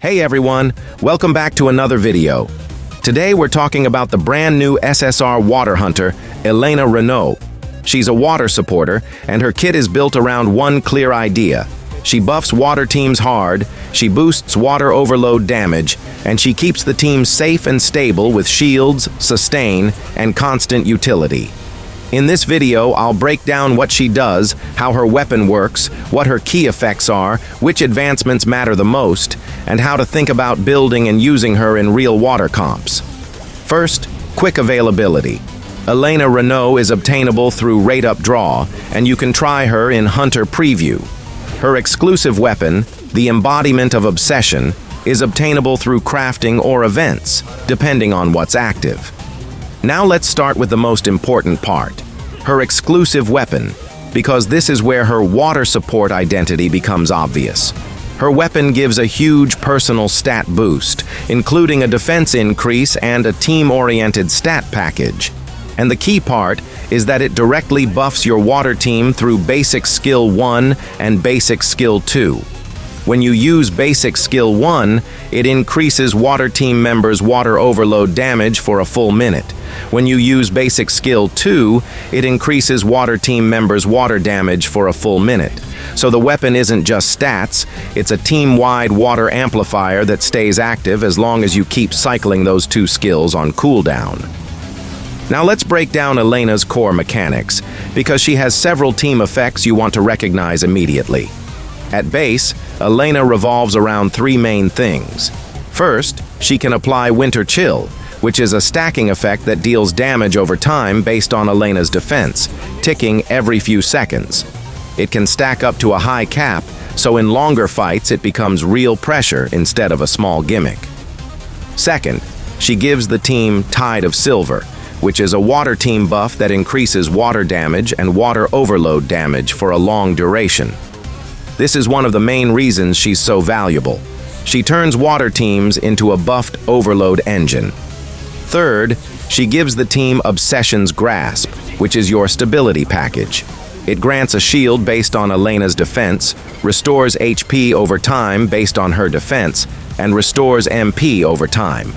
Hey everyone, welcome back to another video. Today we're talking about the brand new SSR Water Hunter, Elena Renault. She's a water supporter, and her kit is built around one clear idea. She buffs water teams hard, she boosts water overload damage, and she keeps the team safe and stable with shields, sustain, and constant utility. In this video, I'll break down what she does, how her weapon works, what her key effects are, which advancements matter the most, and how to think about building and using her in real water comps. First, quick availability. Elena Renault is obtainable through Rate Up Draw, and you can try her in Hunter Preview. Her exclusive weapon, the embodiment of obsession, is obtainable through crafting or events, depending on what's active. Now let's start with the most important part, her exclusive weapon, because this is where her water support identity becomes obvious. Her weapon gives a huge personal stat boost, including a defense increase and a team-oriented stat package. And the key part is that it directly buffs your water team through Basic Skill 1 and Basic Skill 2. When you use Basic Skill 1, it increases water team members' water overload damage for a full minute. When you use Basic Skill 2, it increases water team members' water damage for a full minute. So the weapon isn't just stats, it's a team-wide water amplifier that stays active as long as you keep cycling those two skills on cooldown. Now let's break down Elena's core mechanics, because she has several team effects you want to recognize immediately. At base, Elena revolves around three main things. First, she can apply Winter Chill, which is a stacking effect that deals damage over time based on Elena's defense, ticking every few seconds. It can stack up to a high cap, so in longer fights it becomes real pressure instead of a small gimmick. Second, she gives the team Tide of Silver, which is a water team buff that increases water damage and water overload damage for a long duration. This is one of the main reasons she's so valuable. She turns water teams into a buffed overload engine. Third, she gives the team Obsession's Grasp, which is your stability package. It grants a shield based on Elena's defense, restores HP over time based on her defense, and restores MP over time.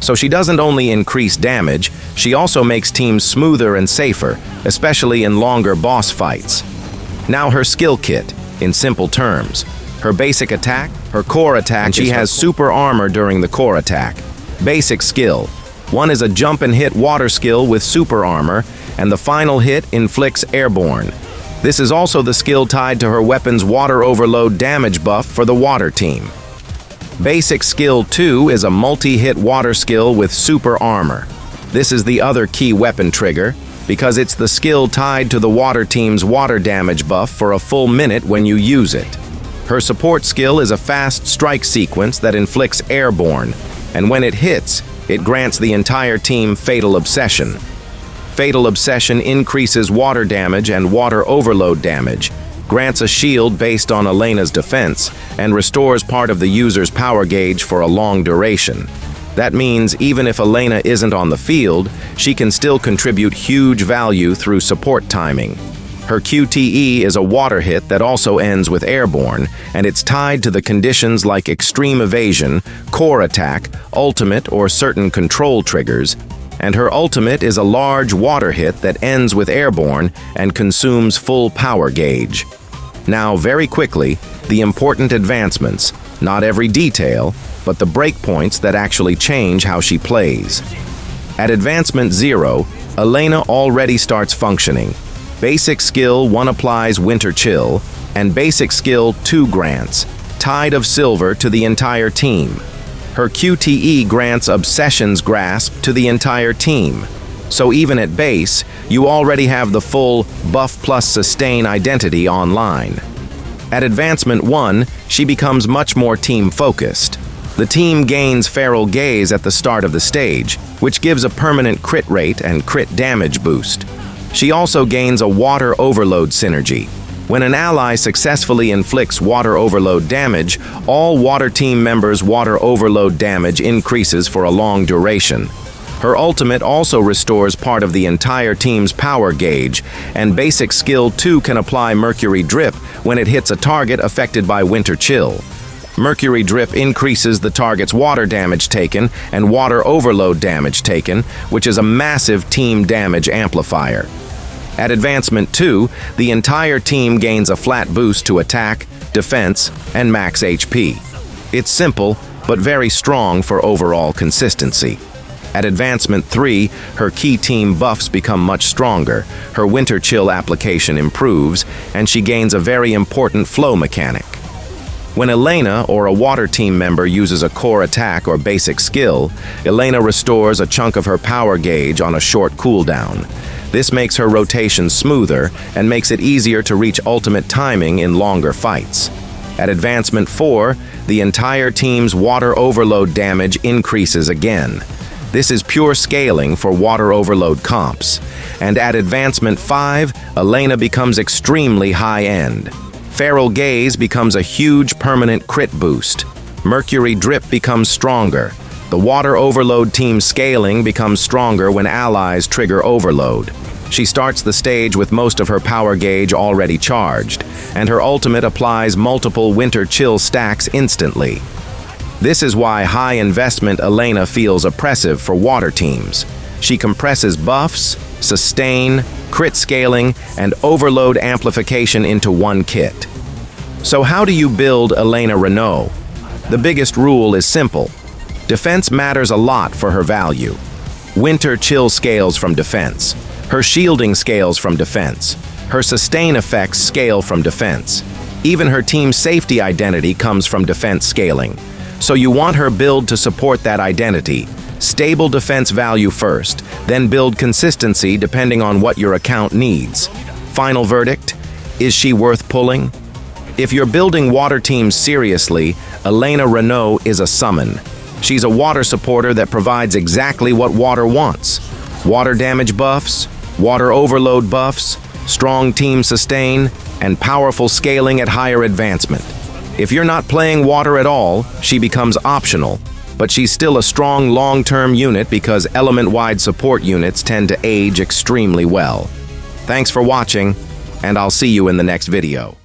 So she doesn't only increase damage, she also makes teams smoother and safer, especially in longer boss fights. Now her skill kit, in simple terms. Her basic attack, her core attack, and she has super armor during the core attack. Basic skill. One is a jump and hit water skill with super armor, and the final hit inflicts airborne. This is also the skill tied to her weapon's water overload damage buff for the water team. Basic skill 2 is a multi-hit water skill with super armor. This is the other key weapon trigger, because it's the skill tied to the water team's water damage buff for a full minute when you use it. Her support skill is a fast strike sequence that inflicts airborne, and when it hits, it grants the entire team Fatal Obsession. Fatal Obsession increases water damage and water overload damage, grants a shield based on Elena's defense, and restores part of the user's power gauge for a long duration. That means even if Elena isn't on the field, she can still contribute huge value through support timing. Her QTE is a water hit that also ends with airborne, and it's tied to the conditions like extreme evasion, core attack, ultimate, or certain control triggers. And her ultimate is a large water hit that ends with airborne and consumes full power gauge. Now, very quickly, the important advancements, not every detail, but the breakpoints that actually change how she plays. At Advancement 0, Elena already starts functioning. Basic Skill 1 applies Winter Chill, and Basic Skill 2 grants Tide of Silver to the entire team. Her QTE grants Obsession's Grasp to the entire team. So even at base, you already have the full Buff plus Sustain identity online. At Advancement 1, she becomes much more team-focused. The team gains Feral Gaze at the start of the stage, which gives a permanent crit rate and crit damage boost. She also gains a water overload synergy. When an ally successfully inflicts water overload damage, all water team members' water overload damage increases for a long duration. Her ultimate also restores part of the entire team's power gauge, and Basic Skill 2 can apply Mercury Drip when it hits a target affected by Winter Chill. Mercury Drip increases the target's water damage taken and water overload damage taken, which is a massive team damage amplifier. At Advancement 2, the entire team gains a flat boost to attack, defense, and max HP. It's simple, but very strong for overall consistency. At Advancement 3, her key team buffs become much stronger, her Winter Chill application improves, and she gains a very important flow mechanic. When Elena or a water team member uses a core attack or basic skill, Elena restores a chunk of her power gauge on a short cooldown. This makes her rotation smoother and makes it easier to reach ultimate timing in longer fights. At Advancement 4, the entire team's water overload damage increases again. This is pure scaling for water overload comps. And at Advancement 5, Elena becomes extremely high-end. Feral Gaze becomes a huge permanent crit boost. Mercury Drip becomes stronger. The water overload team's scaling becomes stronger when allies trigger overload. She starts the stage with most of her power gauge already charged, and her ultimate applies multiple Winter Chill stacks instantly. This is why high-investment Elena feels oppressive for water teams. She compresses buffs, sustain, crit scaling, and overload amplification into one kit. So how do you build Elena Renault? The biggest rule is simple. Defense matters a lot for her value. Winter Chill scales from defense. Her shielding scales from defense. Her sustain effects scale from defense. Even her team's safety identity comes from defense scaling. So you want her build to support that identity. Stable defense value first, then build consistency depending on what your account needs. Final verdict, is she worth pulling? If you're building water teams seriously, Elena Renault is a summon. She's a water supporter that provides exactly what water wants. Water damage buffs, water overload buffs, strong team sustain, and powerful scaling at higher advancement. If you're not playing water at all, she becomes optional, but she's still a strong long-term unit because element-wide support units tend to age extremely well. Thanks for watching, and I'll see you in the next video.